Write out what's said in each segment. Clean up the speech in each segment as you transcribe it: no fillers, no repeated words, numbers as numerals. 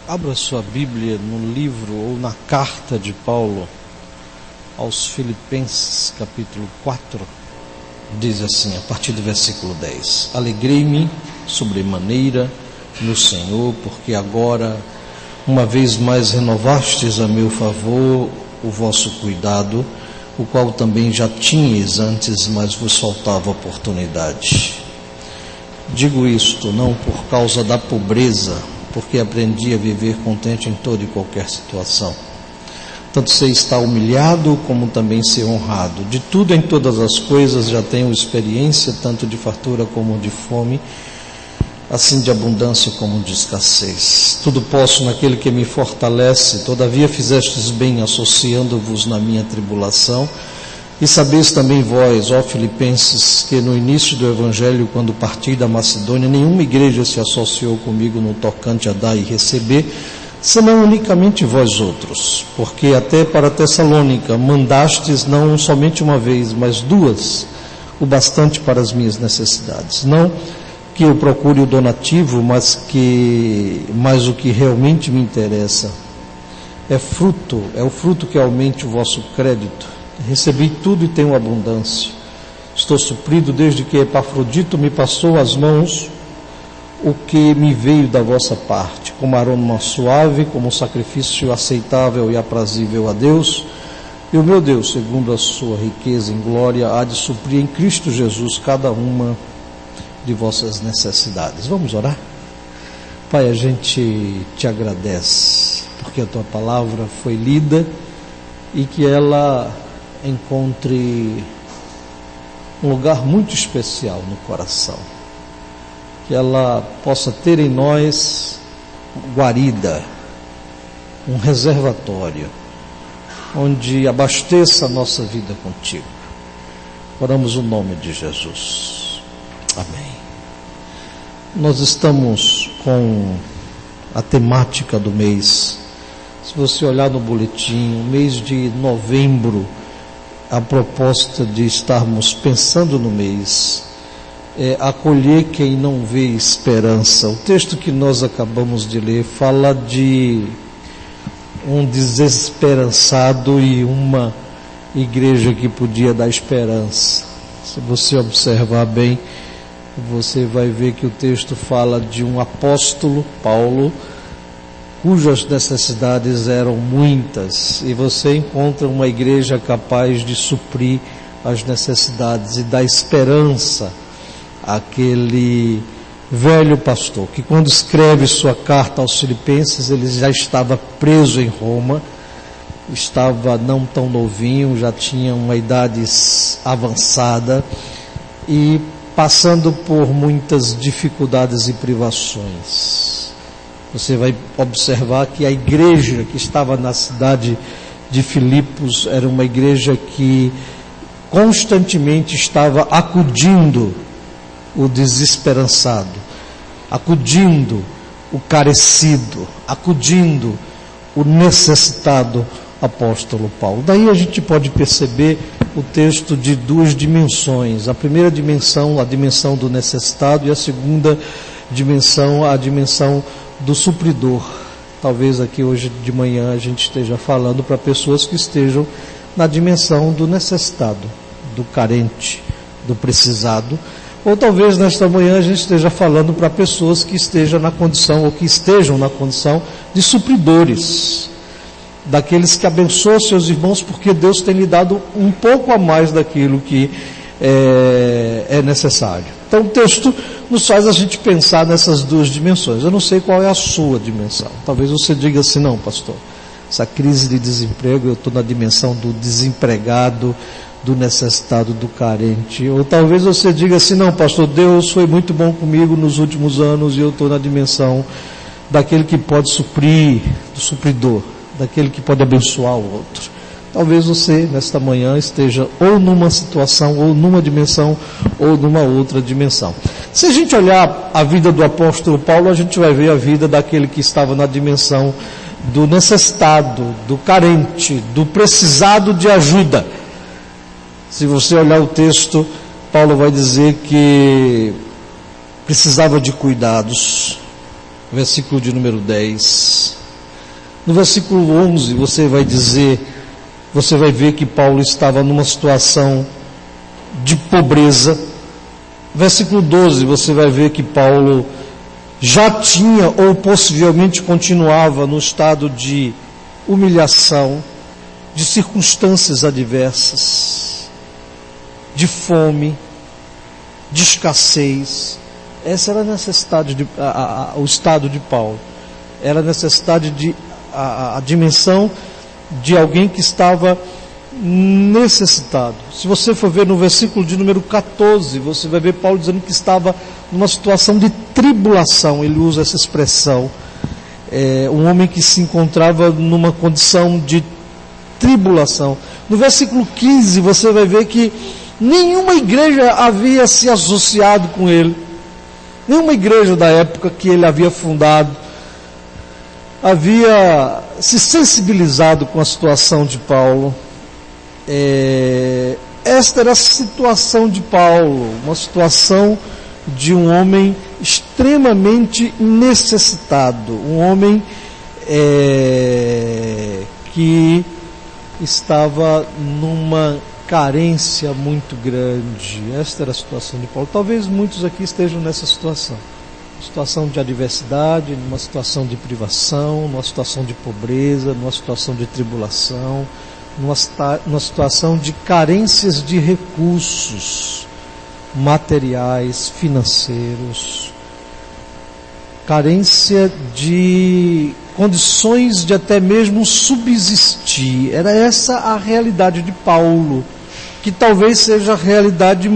Abra sua Bíblia no livro ou na carta de Paulo aos Filipenses, capítulo 4, diz assim, a partir do versículo 10: Alegrei-me sobremaneira no Senhor, porque agora, uma vez mais, renovastes a meu favor o vosso cuidado, o qual também já tinhais antes, mas vos faltava oportunidade. Digo isto não por causa da pobreza, porque aprendi a viver contente em toda e qualquer situação. Tanto sei estar humilhado, como também ser honrado. De tudo em todas as coisas já tenho experiência, tanto de fartura como de fome, assim de abundância como de escassez. Tudo posso naquele que me fortalece. Todavia fizestes bem associando-vos na minha tribulação. E sabeis também vós, ó Filipenses, que no início do Evangelho, quando parti da Macedônia, nenhuma igreja se associou comigo no tocante a dar e receber, senão unicamente vós outros, porque até para Tessalônica mandastes não somente uma vez, mas duas, o bastante para as minhas necessidades. Não que eu procure o donativo, mas o que realmente me interessa é o fruto que aumente o vosso crédito. Recebi tudo e tenho abundância. Estou suprido desde que Epafrodito me passou às mãos o que me veio da vossa parte, como aroma suave, como sacrifício aceitável e aprazível a Deus. E o meu Deus, segundo a sua riqueza em glória, há de suprir em Cristo Jesus cada uma de vossas necessidades. Vamos orar? Pai, a gente te agradece, porque a tua palavra foi lida e que ela encontre um lugar muito especial no coração, que ela possa ter em nós guarida, um reservatório, onde abasteça a nossa vida contigo. Oramos o nome de Jesus. Amém. Nós estamos com a temática do mês. Se você olhar no boletim, o mês de novembro, a proposta de estarmos pensando no mês é acolher quem não vê esperança. O texto que nós acabamos de ler fala de um desesperançado e uma igreja que podia dar esperança. Se você observar bem, você vai ver que o texto fala de um apóstolo, Paulo, cujas necessidades eram muitas, e você encontra uma igreja capaz de suprir as necessidades e dar esperança àquele velho pastor, que quando escreve sua carta aos Filipenses, ele já estava preso em Roma, estava não tão novinho, já tinha uma idade avançada e passando por muitas dificuldades e privações. Você vai observar que a igreja que estava na cidade de Filipos era uma igreja que constantemente estava acudindo o desesperançado, acudindo o carecido, acudindo o necessitado apóstolo Paulo. Daí a gente pode perceber o texto de duas dimensões. A primeira dimensão, a dimensão do necessitado, e a segunda dimensão, a dimensão do supridor. Talvez aqui hoje de manhã a gente esteja falando para pessoas que estejam na dimensão do necessitado, do carente, do precisado, ou talvez nesta manhã a gente esteja falando para pessoas que estejam na condição, ou que estejam na condição de supridores, daqueles que abençoam seus irmãos, porque Deus tem lhe dado um pouco a mais daquilo que é necessário. Então o texto nos faz a gente pensar nessas duas dimensões. Eu não sei qual é a sua dimensão. Talvez você diga assim, não, pastor, essa crise de desemprego, eu estou na dimensão do desempregado, do necessitado, do carente. Ou talvez você diga assim, não, pastor, Deus foi muito bom comigo nos últimos anos e eu estou na dimensão daquele que pode suprir, do supridor, daquele que pode abençoar o outro. Talvez você, nesta manhã, esteja ou numa situação, ou numa dimensão, ou numa outra dimensão. Se a gente olhar a vida do apóstolo Paulo, a gente vai ver a vida daquele que estava na dimensão do necessitado, do carente, do precisado de ajuda. Se você olhar o texto, Paulo vai dizer que precisava de cuidados, versículo de número 10. No versículo 11 você vai ver que Paulo estava numa situação de pobreza. Versículo 12 você vai ver que Paulo já tinha ou possivelmente continuava no estado de humilhação, de circunstâncias adversas, de fome, de escassez. Essa era a necessidade, o estado de Paulo. Era a necessidade a dimensão de alguém que estava necessitado. Se você for ver no versículo de número 14, você vai ver Paulo dizendo que estava numa situação de tribulação. Ele usa essa expressão. Um homem que se encontrava numa condição de tribulação. No versículo 15 você vai ver que nenhuma igreja havia se associado com ele. Nenhuma igreja da época que ele havia fundado havia se sensibilizado com a situação de Paulo. Esta era a situação de Paulo, uma situação de um homem extremamente necessitado, um homem que estava numa carência muito grande. Esta era a situação de Paulo. Talvez muitos aqui estejam nessa situação de adversidade, numa situação de privação, numa situação de pobreza, numa situação de tribulação, numa situação de carências de recursos materiais, financeiros, carência de condições de até mesmo subsistir. Era essa a realidade de Paulo, que talvez seja a realidade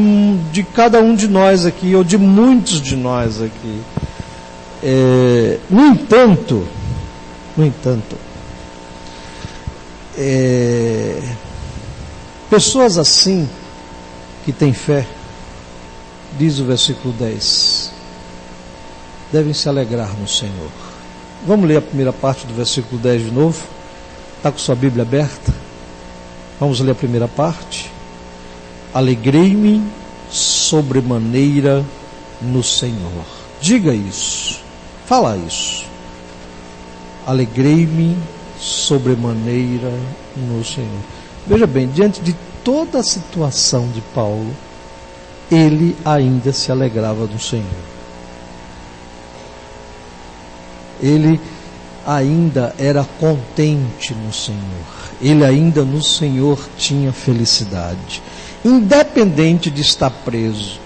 de cada um de nós aqui, ou de muitos de nós aqui. No entanto, pessoas assim, que têm fé, diz o versículo 10, devem se alegrar no Senhor. Vamos ler a primeira parte do versículo 10 de novo? Está com sua Bíblia aberta? Vamos ler a primeira parte. Alegrei-me sobremaneira no Senhor. Diga isso, fala isso. Alegrei-me sobremaneira no Senhor. Veja bem, diante de toda a situação de Paulo, ele ainda se alegrava no Senhor. Ele ainda era contente no Senhor. Ele ainda no Senhor tinha felicidade. Independente de estar preso,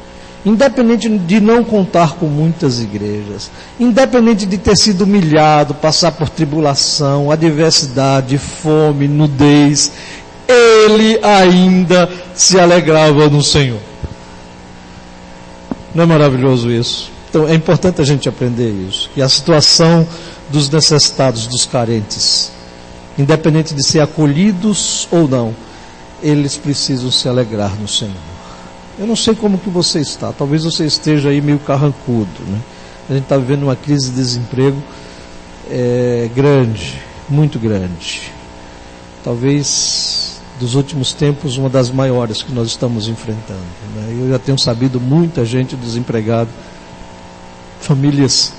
independente de não contar com muitas igrejas, independente de ter sido humilhado, passar por tribulação, adversidade, fome, nudez, ele ainda se alegrava no Senhor. Não é maravilhoso isso? Então é importante a gente aprender isso, que a situação dos necessitados, dos carentes, independente de ser acolhidos ou não, eles precisam se alegrar no Senhor. Eu não sei como que você está, talvez você esteja aí meio carrancudo, né? A gente está vivendo uma crise de desemprego grande, muito grande. Talvez dos últimos tempos uma das maiores que nós estamos enfrentando, né? Eu já tenho sabido muita gente desempregada, famílias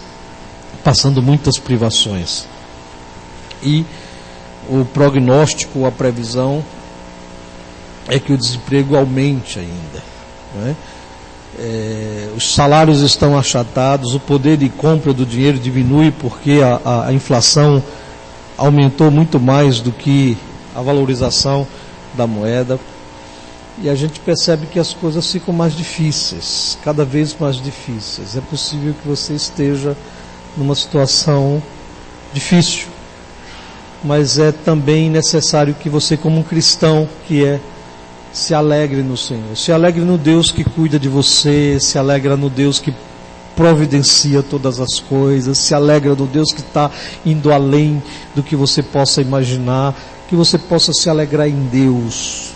passando muitas privações. E o prognóstico, a previsão é que o desemprego aumente ainda, né? Os salários estão achatados, o poder de compra do dinheiro diminui porque a inflação aumentou muito mais do que a valorização da moeda, e a gente percebe que as coisas ficam mais difíceis, cada vez mais difíceis. É possível que você esteja numa situação difícil, mas é também necessário que você, como um cristão que se alegre no Senhor, se alegre no Deus que cuida de você, se alegra no Deus que providencia todas as coisas, se alegra no Deus que está indo além do que você possa imaginar, que você possa se alegrar em Deus.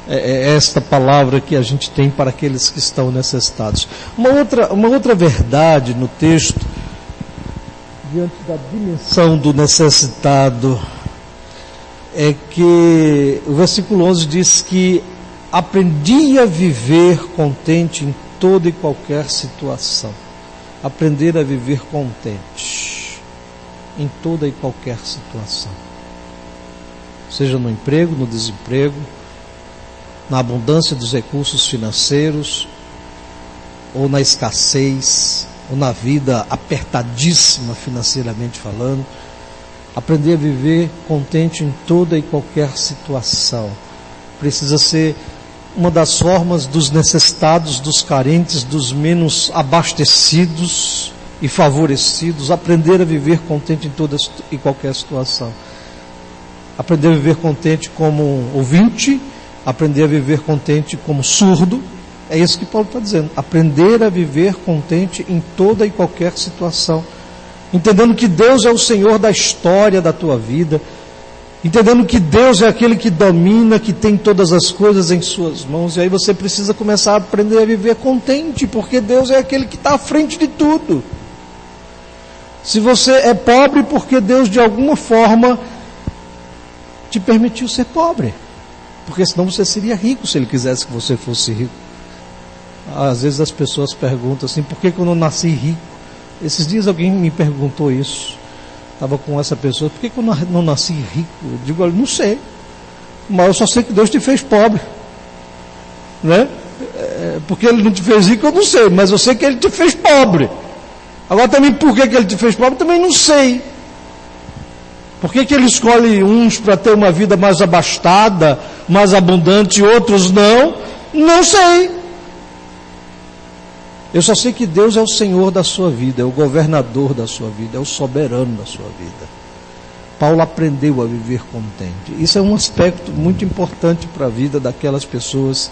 É esta palavra que a gente tem para aqueles que estão necessitados. Uma outra verdade no texto, diante da dimensão do necessitado, é que o versículo 11 diz que aprendi a viver contente em toda e qualquer situação. Aprender a viver contente. em toda e qualquer situação. Seja no emprego, no desemprego, na abundância dos recursos financeiros, ou na escassez, ou na vida apertadíssima financeiramente falando. Aprender a viver contente em toda e qualquer situação. Precisa ser uma das formas dos necessitados, dos carentes, dos menos abastecidos e favorecidos. Aprender a viver contente em toda e qualquer situação. Aprender a viver contente como ouvinte, aprender a viver contente como surdo. É isso que Paulo está dizendo. Aprender a viver contente em toda e qualquer situação. Entendendo que Deus é o Senhor da história da tua vida. Entendendo que Deus é aquele que domina, que tem todas as coisas em suas mãos. E aí você precisa começar a aprender a viver contente, porque Deus é aquele que está à frente de tudo. Se você é pobre, porque Deus de alguma forma te permitiu ser pobre. Porque senão você seria rico se Ele quisesse que você fosse rico. Às vezes as pessoas perguntam assim, por que eu não nasci rico? Esses dias alguém me perguntou isso. Estava com essa pessoa, por que eu não nasci rico? Eu digo, olha, não sei. Mas eu só sei que Deus te fez pobre. Né? Porque Ele não te fez rico, eu não sei. Mas eu sei que Ele te fez pobre. Agora também por que Ele te fez pobre, também não sei. Por que Ele escolhe uns para ter uma vida mais abastada, mais abundante, e outros não? Não sei. Eu só sei que Deus é o Senhor da sua vida, é o governador da sua vida, é o soberano da sua vida. Paulo aprendeu a viver contente. Isso é um aspecto muito importante para a vida daquelas pessoas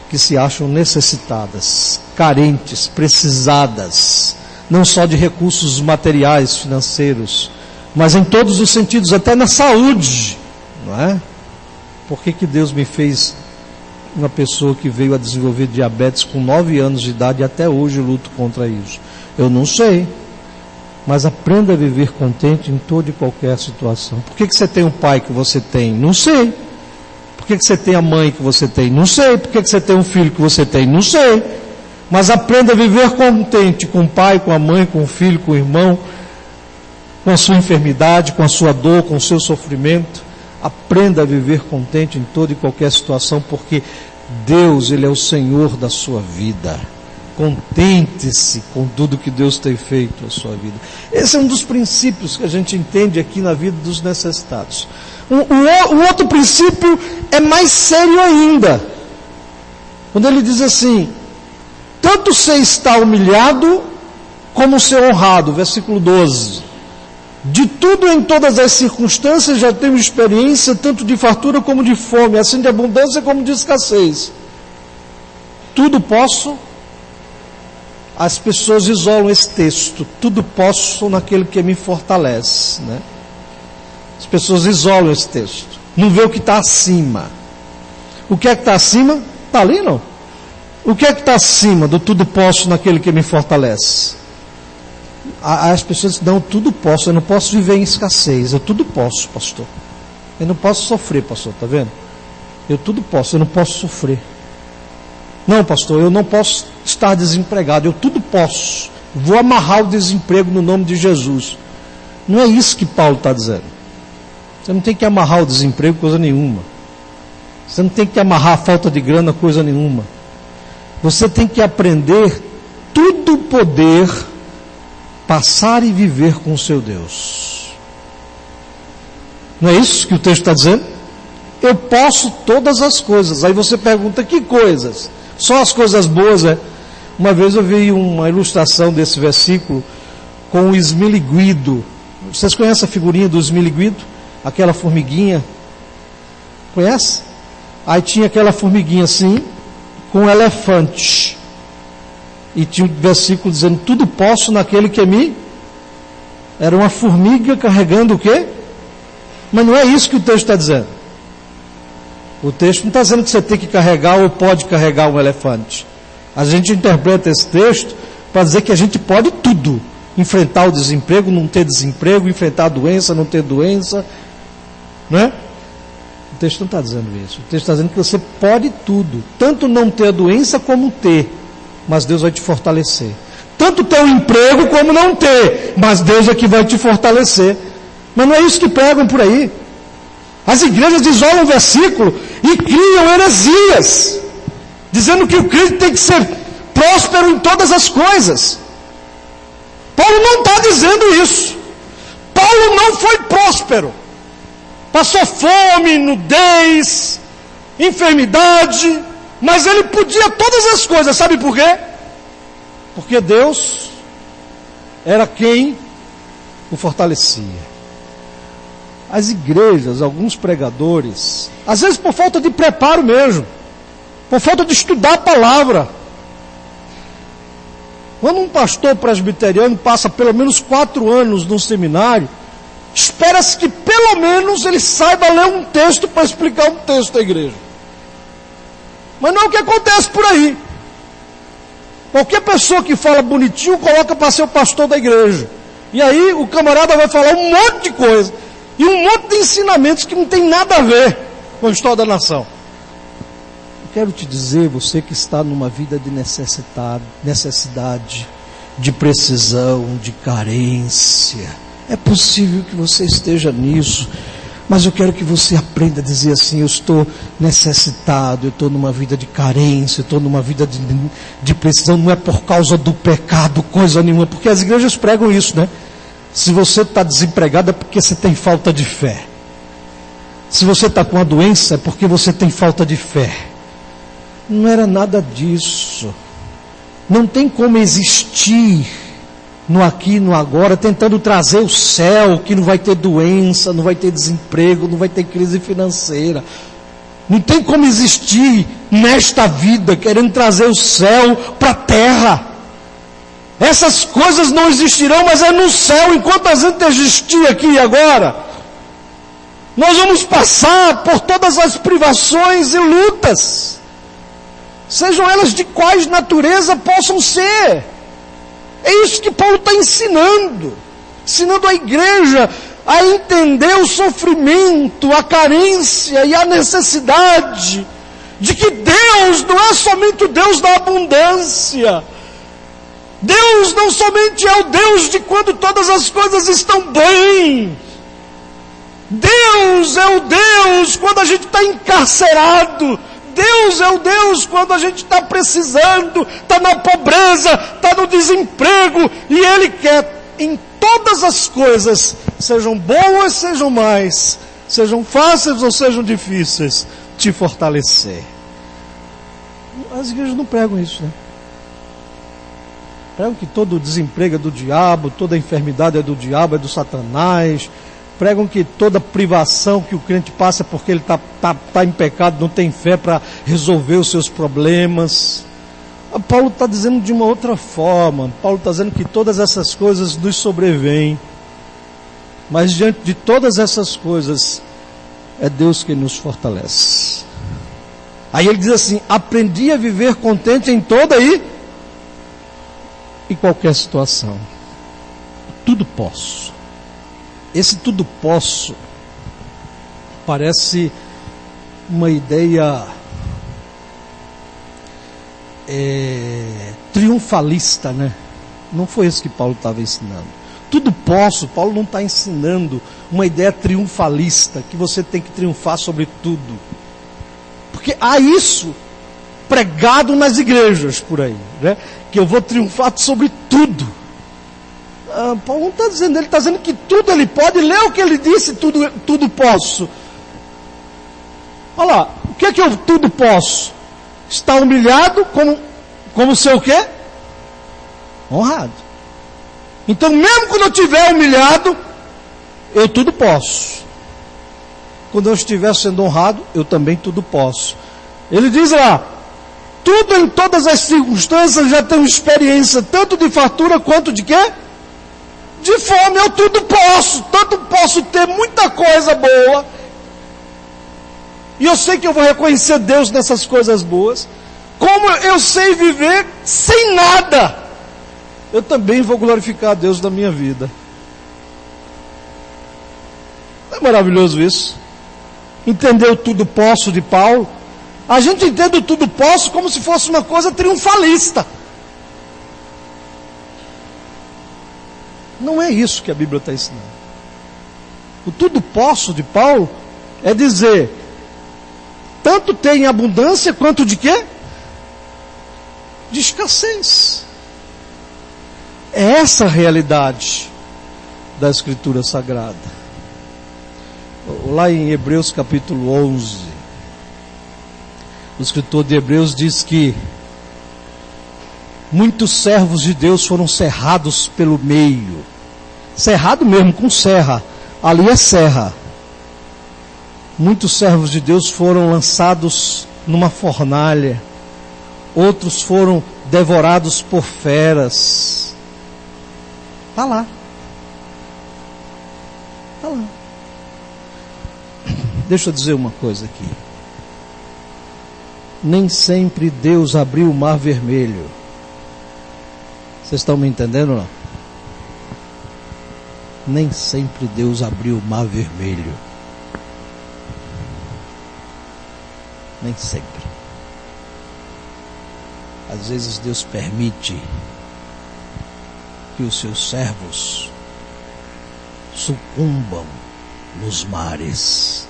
que se acham necessitadas, carentes, precisadas, não só de recursos materiais, financeiros, mas em todos os sentidos, até na saúde, não é? Por que Deus me fez uma pessoa que veio a desenvolver diabetes com 9 anos de idade e até hoje luto contra isso? Eu não sei. Mas aprenda a viver contente em toda e qualquer situação. Por que você tem o pai que você tem? Não sei. Por que você tem a mãe que você tem? Não sei. Por que você tem um filho que você tem? Não sei. Mas aprenda a viver contente com o pai, com a mãe, com o filho, com o irmão, com a sua enfermidade, com a sua dor, com o seu sofrimento. Aprenda a viver contente em toda e qualquer situação, porque Deus, Ele é o Senhor da sua vida. Contente-se com tudo que Deus tem feito na sua vida. Esse é um dos princípios que a gente entende aqui na vida dos necessitados. O outro princípio é mais sério ainda. Quando ele diz assim, tanto ser está humilhado, como ser honrado. Versículo 12. De tudo em todas as circunstâncias já tenho experiência, tanto de fartura como de fome, assim de abundância como de escassez. Tudo posso. As pessoas isolam esse texto. Tudo posso naquele que me fortalece. Né? As pessoas isolam esse texto. Não vê o que está acima. O que é que está acima? Está ali, não? O que é que está acima do tudo posso naquele que me fortalece? As pessoas dizem, não, tudo posso, eu não posso viver em escassez, eu tudo posso, pastor. Eu não posso sofrer, pastor, está vendo? Eu tudo posso, eu não posso sofrer. Não, pastor, eu não posso estar desempregado, eu tudo posso. Vou amarrar o desemprego no nome de Jesus. Não é isso que Paulo está dizendo. Você não tem que amarrar o desemprego coisa nenhuma. Você não tem que amarrar a falta de grana coisa nenhuma. Você tem que aprender tudo poder passar e viver com o seu Deus. Não é isso que o texto está dizendo? Eu posso todas as coisas. Aí você pergunta, que coisas? Só as coisas boas, é? Uma vez eu vi uma ilustração desse versículo com o esmiliguido. Vocês conhecem a figurinha do esmiliguido? Aquela formiguinha. Conhece? Aí tinha aquela formiguinha assim, com um elefante. E tinha um versículo dizendo, tudo posso naquele que me... Era uma formiga carregando o quê? Mas não é isso que o texto está dizendo. O texto não está dizendo que você tem que carregar ou pode carregar um elefante. A gente interpreta esse texto para dizer que a gente pode tudo. Enfrentar o desemprego, não ter desemprego, enfrentar a doença, não ter doença. Não é? O texto não está dizendo isso. O texto está dizendo que você pode tudo. Tanto não ter a doença como ter. Mas Deus vai te fortalecer. Tanto ter um emprego como não ter, mas Deus é que vai te fortalecer. Mas não é isso que pregam por aí. As igrejas isolam o versículo e criam heresias, dizendo que o crente tem que ser próspero em todas as coisas. Paulo não está dizendo isso. Paulo não foi próspero. Passou fome, nudez, enfermidade, mas ele podia todas as coisas. Sabe por quê? Porque Deus era quem o fortalecia. As igrejas, alguns pregadores, às vezes por falta de preparo mesmo, por falta de estudar a palavra. Quando um pastor presbiteriano passa pelo menos 4 anos num seminário, espera-se que pelo menos ele saiba ler um texto para explicar um texto à igreja. Mas não é o que acontece por aí. Qualquer pessoa que fala bonitinho coloca para ser o pastor da igreja. E aí o camarada vai falar um monte de coisa. E um monte de ensinamentos que não tem nada a ver com a história da nação. Eu quero te dizer, você que está numa vida de necessidade, de precisão, de carência, é possível que você esteja nisso, mas eu quero que você aprenda a dizer assim: eu estou necessitado, eu estou numa vida de carência, eu estou numa vida de precisão, não é por causa do pecado, coisa nenhuma, porque as igrejas pregam isso, né? Se você está desempregado é porque você tem falta de fé. Se você está com uma doença é porque você tem falta de fé. Não era nada disso. Não tem como existir no aqui e no agora, tentando trazer o céu, que não vai ter doença, não vai ter desemprego, não vai ter crise financeira. Não tem como existir nesta vida, querendo trazer o céu para a terra. Essas coisas não existirão, mas é no céu. Enquanto a gente existir aqui e agora, nós vamos passar por todas as privações e lutas, sejam elas de quais natureza possam ser. É isso que Paulo está ensinando a igreja a entender o sofrimento, a carência e a necessidade de que Deus não é somente o Deus da abundância. Deus não somente é o Deus de quando todas as coisas estão bem. Deus é o Deus quando a gente está encarcerado. Deus é o Deus quando a gente está precisando, está na pobreza, está no desemprego. E Ele quer em todas as coisas, sejam boas, sejam más, sejam fáceis ou sejam difíceis, te fortalecer. As igrejas não pregam isso, né? Pregam que todo desemprego é do diabo, toda enfermidade é do diabo, é do Satanás. Pregam que toda privação que o crente passa é porque ele está em pecado, não tem fé para resolver os seus problemas. Paulo está dizendo de uma outra forma. Paulo está dizendo que todas essas coisas nos sobrevêm. Mas diante de todas essas coisas, é Deus quem nos fortalece. Aí ele diz assim: aprendi a viver contente em toda e qualquer situação. Tudo posso. Esse tudo posso parece uma ideia triunfalista, né? Não foi isso que Paulo estava ensinando. Tudo posso, Paulo não está ensinando uma ideia triunfalista, que você tem que triunfar sobre tudo. Porque há isso pregado nas igrejas por aí, né? Que eu vou triunfar sobre tudo. Paulo não está dizendo, ele está dizendo que tudo ele pode. Lê o que ele disse: tudo posso. Olha lá, o que é que eu tudo posso? Está humilhado como ser o quê? Honrado. Então mesmo quando eu estiver humilhado, eu tudo posso. Quando eu estiver sendo honrado, eu também tudo posso. Ele diz lá: tudo em todas as circunstâncias já tenho experiência, tanto de fartura quanto de quê? De fome. Eu tudo posso. Tanto posso ter muita coisa boa, e eu sei que eu vou reconhecer Deus nessas coisas boas, como eu sei viver sem nada, eu também vou glorificar a Deus na minha vida. Não é maravilhoso isso? Entender o tudo posso de Paulo? A gente entende o tudo posso como se fosse uma coisa triunfalista. Não é isso que a Bíblia está ensinando. O tudo posso de Paulo é dizer, tanto tem abundância quanto de quê? De escassez. É essa a realidade da Escritura Sagrada. Lá em Hebreus capítulo 11, o escritor de Hebreus diz que muitos servos de Deus foram cerrados pelo meio. Cerrado mesmo, com serra. Ali é serra. Muitos servos de Deus foram lançados numa fornalha. Outros foram devorados por feras. Está lá. Está lá. Deixa eu dizer uma coisa aqui. Nem sempre Deus abriu o mar vermelho. Vocês estão me entendendo ou não? Nem sempre Deus abriu o mar vermelho. Nem sempre. Às vezes Deus permite que os seus servos sucumbam nos mares.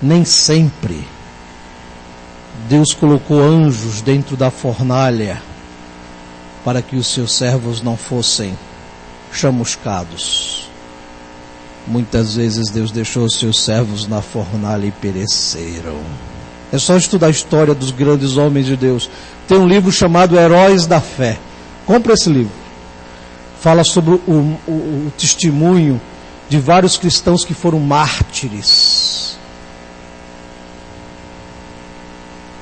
Nem sempre Deus colocou anjos dentro da fornalha para que os seus servos não fossem chamuscados. Muitas vezes Deus deixou os seus servos na fornalha e pereceram. É só estudar a história dos grandes homens de Deus. Tem um livro chamado Heróis da Fé. Compre esse livro. Fala sobre o testemunho de vários cristãos que foram mártires.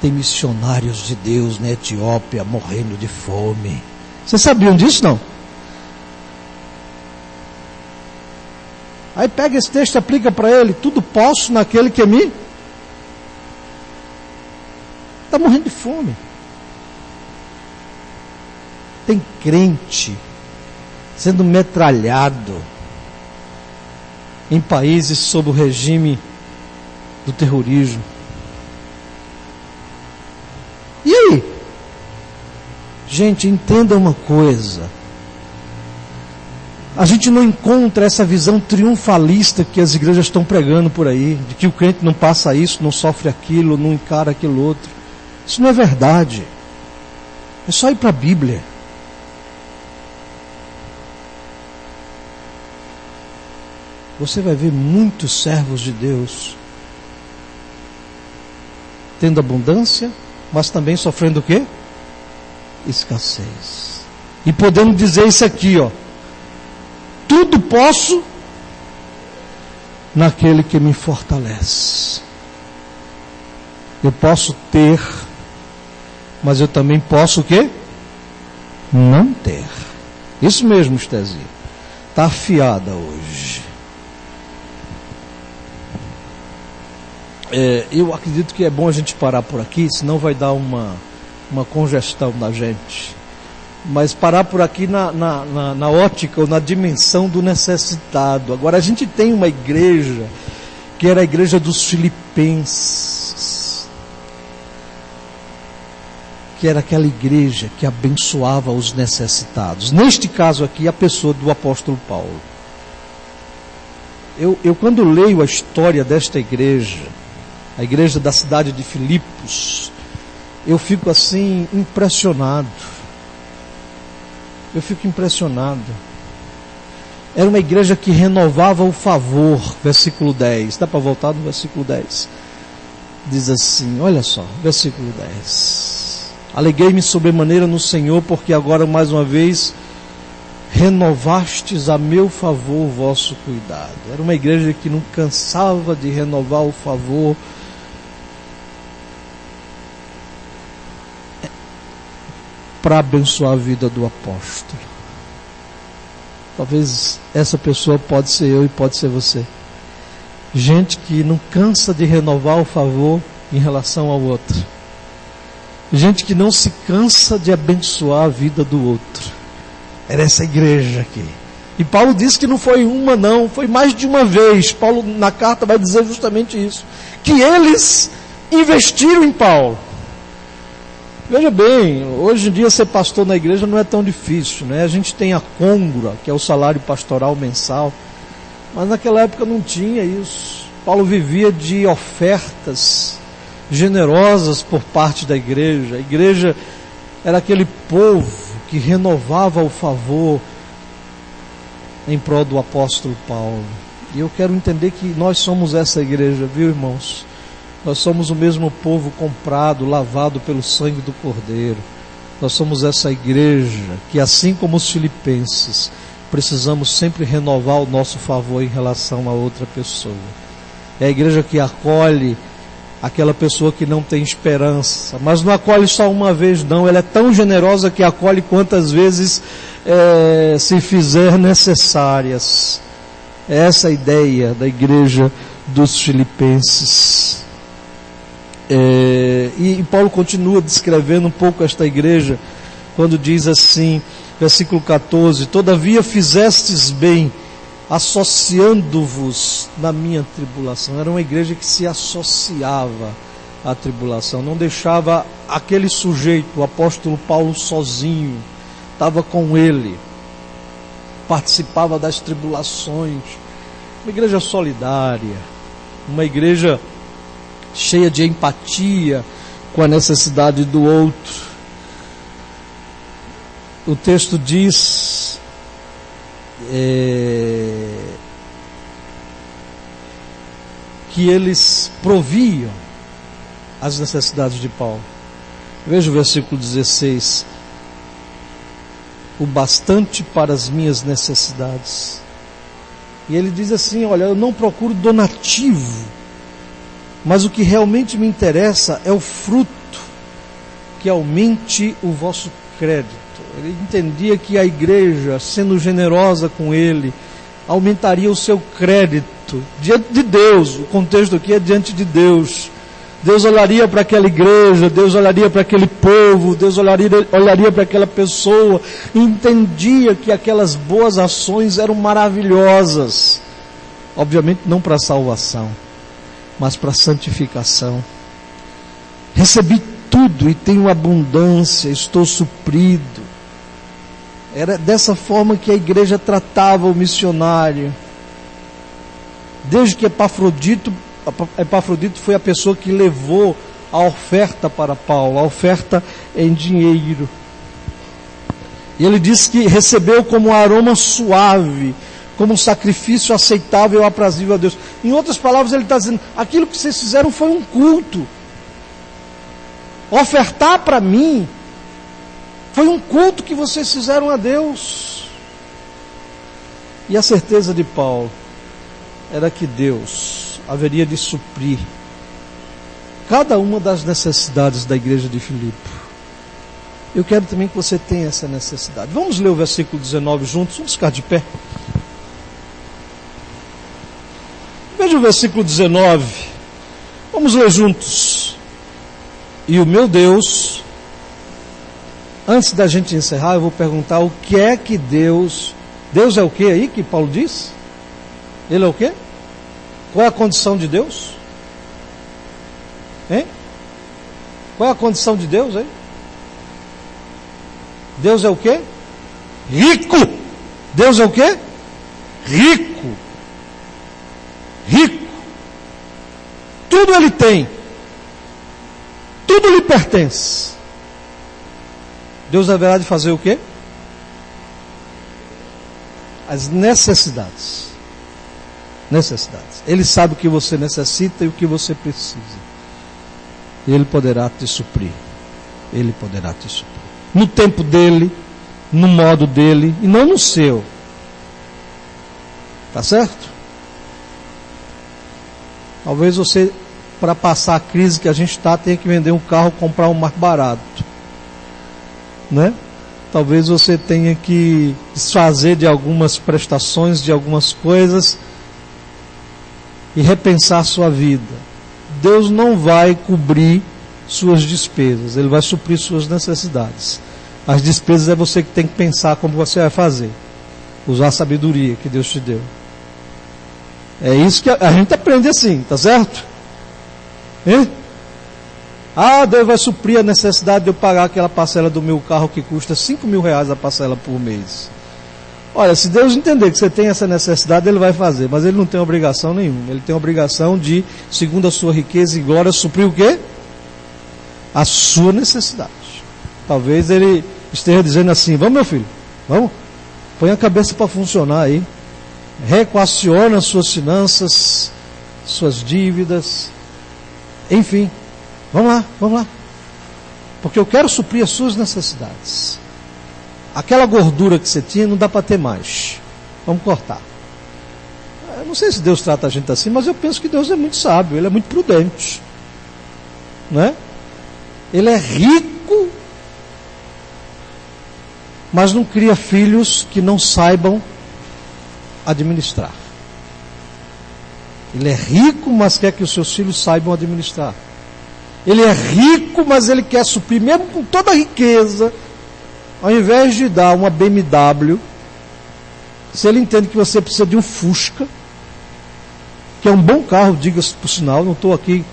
Tem missionários de Deus na Etiópia morrendo de fome. Vocês sabiam disso, não? Aí pega esse texto e aplica para ele. Tudo posso naquele que me... Está morrendo de fome. Tem crente sendo metralhado em países sob o regime do terrorismo. E aí? Gente, entenda uma coisa. A gente não encontra essa visão triunfalista que as igrejas estão pregando por aí, de que o crente não passa isso, não sofre aquilo, não encara aquilo outro. Isso não é verdade. É só ir para a Bíblia. Você vai ver muitos servos de Deus tendo abundância, mas também sofrendo o quê? Escassez. E podemos dizer isso aqui, ó. Tudo posso naquele que me fortalece. Eu posso ter, mas eu também posso o quê? Não ter. Isso mesmo, Estezinho. Está afiada hoje. Eu acredito que é bom a gente parar por aqui, senão vai dar uma congestão na gente. Mas parar por aqui na ótica ou na dimensão do necessitado. Agora, a gente tem uma igreja que era a igreja dos Filipenses, que era aquela igreja que abençoava os necessitados. Neste caso aqui, a pessoa do apóstolo Paulo. Eu quando leio a história desta igreja, a igreja da cidade de Filipos, eu fico assim impressionado. Eu fico impressionado. Era uma igreja que renovava o favor, versículo 10. Dá para voltar no versículo 10? Diz assim, olha só, versículo 10. Alegrei-me sobremaneira no Senhor, porque agora mais uma vez renovastes a meu favor o vosso cuidado. Era uma igreja que não cansava de renovar o favor para abençoar a vida do apóstolo. Talvez essa pessoa pode ser eu e pode ser você. Gente que não cansa de renovar o favor em relação ao outro. Gente que não se cansa de abençoar a vida do outro. Era essa igreja aqui. E Paulo disse que não foi uma não, foi mais de uma vez. Paulo na carta vai dizer justamente isso. Que eles investiram em Paulo. Veja bem, hoje em dia ser pastor na igreja não é tão difícil, né? A gente tem a côngora, que é o salário pastoral mensal. Mas naquela época não tinha isso. Paulo vivia de ofertas generosas por parte da igreja. A igreja era aquele povo que renovava o favor em prol do apóstolo Paulo. E eu quero entender que nós somos essa igreja, viu, irmãos? Nós somos o mesmo povo comprado, lavado pelo sangue do Cordeiro. Nós somos essa igreja que, assim como os filipenses, precisamos sempre renovar o nosso favor em relação a outra pessoa. É a igreja que acolhe aquela pessoa que não tem esperança, mas não acolhe só uma vez não, ela é tão generosa que acolhe quantas vezes se fizer necessárias. É essa a ideia da igreja dos filipenses. E Paulo continua descrevendo um pouco esta igreja, quando diz assim, versículo 14, todavia fizestes bem, associando-vos na minha tribulação. Era uma igreja que se associava à tribulação, não deixava aquele sujeito, o apóstolo Paulo, sozinho, estava com ele, participava das tribulações. Uma igreja solidária, uma igreja cheia de empatia com a necessidade do outro. O texto diz que eles proviam as necessidades de Paulo. Veja o versículo 16. O bastante para as minhas necessidades. E ele diz assim, olha, eu não procuro donativo, mas o que realmente me interessa é o fruto que aumente o vosso crédito. Ele entendia que a igreja, sendo generosa com ele, aumentaria o seu crédito diante de Deus. O contexto aqui é diante de Deus. Deus olharia para aquela igreja, Deus olharia para aquele povo, Deus olharia para aquela pessoa e entendia que aquelas boas ações eram maravilhosas. Obviamente não para salvação, mas para santificação. Recebi tudo e tenho abundância, estou suprido. Era dessa forma que a igreja tratava o missionário. Desde que Epafrodito foi a pessoa que levou a oferta para Paulo, a oferta em dinheiro. E ele diz que recebeu como um aroma suave, como um sacrifício aceitável e aprazível a Deus. Em outras palavras, ele está dizendo, aquilo que vocês fizeram foi um culto. Ofertar para mim foi um culto que vocês fizeram a Deus. E a certeza de Paulo era que Deus haveria de suprir cada uma das necessidades da igreja de Filipe. Eu quero também que você tenha essa necessidade. Vamos ler o versículo 19 juntos, vamos ficar de pé. Veja o versículo 19, vamos ler juntos. E o meu Deus, antes da gente encerrar, eu vou perguntar o que é que Deus é o que aí que Paulo diz? Ele é o quê? Qual é a condição de Deus? Hein? Qual é a condição de Deus, hein? Deus é o quê? Rico! Deus é o quê? Rico! Rico! Tudo ele tem. Tudo lhe pertence. Deus haverá de fazer o quê? As necessidades. Necessidades. Ele sabe o que você necessita e o que você precisa. E Ele poderá te suprir. Ele poderá te suprir. No tempo dele, no modo dele, e não no seu. Tá certo? Talvez você, para passar a crise que a gente está, tenha que vender um carro, comprar um mais barato. Né? Talvez você tenha que desfazer de algumas prestações, de algumas coisas, e repensar a sua vida. Deus não vai cobrir suas despesas, Ele vai suprir suas necessidades. As despesas é você que tem que pensar como você vai fazer. Usar a sabedoria que Deus te deu. É isso que a gente aprende assim, tá certo? Hein? Ah, Deus vai suprir a necessidade de eu pagar aquela parcela do meu carro que custa R$5.000 a parcela por mês. Olha, se Deus entender que você tem essa necessidade, Ele vai fazer, mas Ele não tem obrigação nenhuma. Ele tem a obrigação de, segundo a sua riqueza e glória, suprir o quê? A sua necessidade. Talvez Ele esteja dizendo assim: vamos, meu filho, vamos, põe a cabeça para funcionar aí, reequaciona as suas finanças, suas dívidas, enfim, vamos lá, porque eu quero suprir as suas necessidades. Aquela gordura que você tinha não dá para ter mais, vamos cortar. Eu não sei se Deus trata a gente assim, mas eu penso que Deus é muito sábio, Ele é muito prudente, né? Ele é rico, mas não cria filhos que não saibam administrar. Ele é rico, mas quer que os seus filhos saibam administrar. Ele é rico, mas Ele quer suprir, mesmo com toda a riqueza, ao invés de dar uma BMW, se Ele entende que você precisa de um Fusca, que é um bom carro, diga-se por sinal, não estou aqui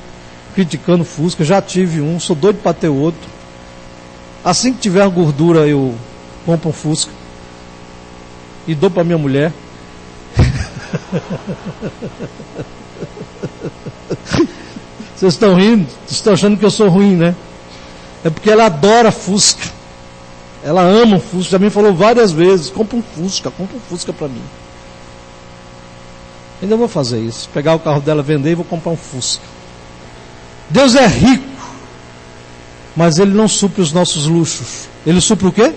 criticando Fusca, já tive um, sou doido para ter outro. Assim que tiver uma gordura, eu compro um Fusca e dou para minha mulher. Vocês estão rindo? Estão achando que eu sou ruim, né? É porque ela adora Fusca. Ela ama um Fusca. Já me falou várias vezes: compra um Fusca para mim. Ainda vou fazer isso, pegar o carro dela, vender e vou comprar um Fusca. Deus é rico, mas Ele não supre os nossos luxos. Ele supre o quê?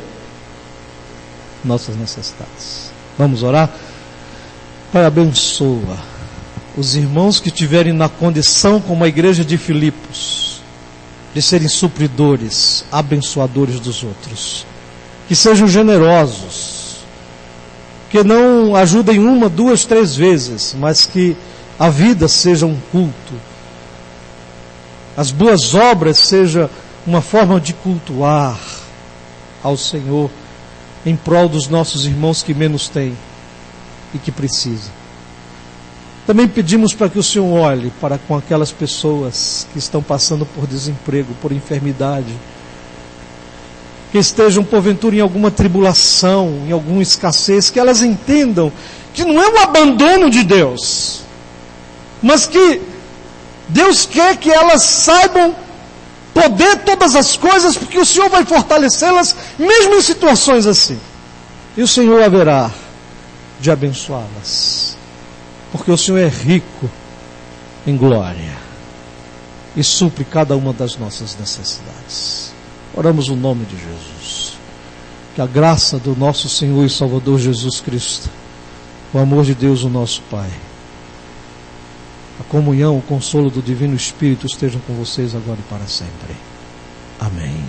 Nossas necessidades. Vamos orar? Pai, abençoa os irmãos que estiverem na condição como a igreja de Filipos, de serem supridores, abençoadores dos outros, que sejam generosos, que não ajudem 1, 2, 3 vezes, mas que a vida seja um culto, as boas obras seja uma forma de cultuar ao Senhor em prol dos nossos irmãos que menos têm e que precisam. Também pedimos para que o Senhor olhe para com aquelas pessoas que estão passando por desemprego, por enfermidade, que estejam porventura em alguma tribulação, em alguma escassez, que elas entendam que não é um abandono de Deus, mas que Deus quer que elas saibam poder todas as coisas, porque o Senhor vai fortalecê-las mesmo em situações assim, e o Senhor haverá de abençoá-las, porque o Senhor é rico em glória e supre cada uma das nossas necessidades. Oramos no nome de Jesus, que a graça do nosso Senhor e Salvador Jesus Cristo, o amor de Deus o nosso Pai, a comunhão, o consolo do Divino Espírito estejam com vocês agora e para sempre. Amém.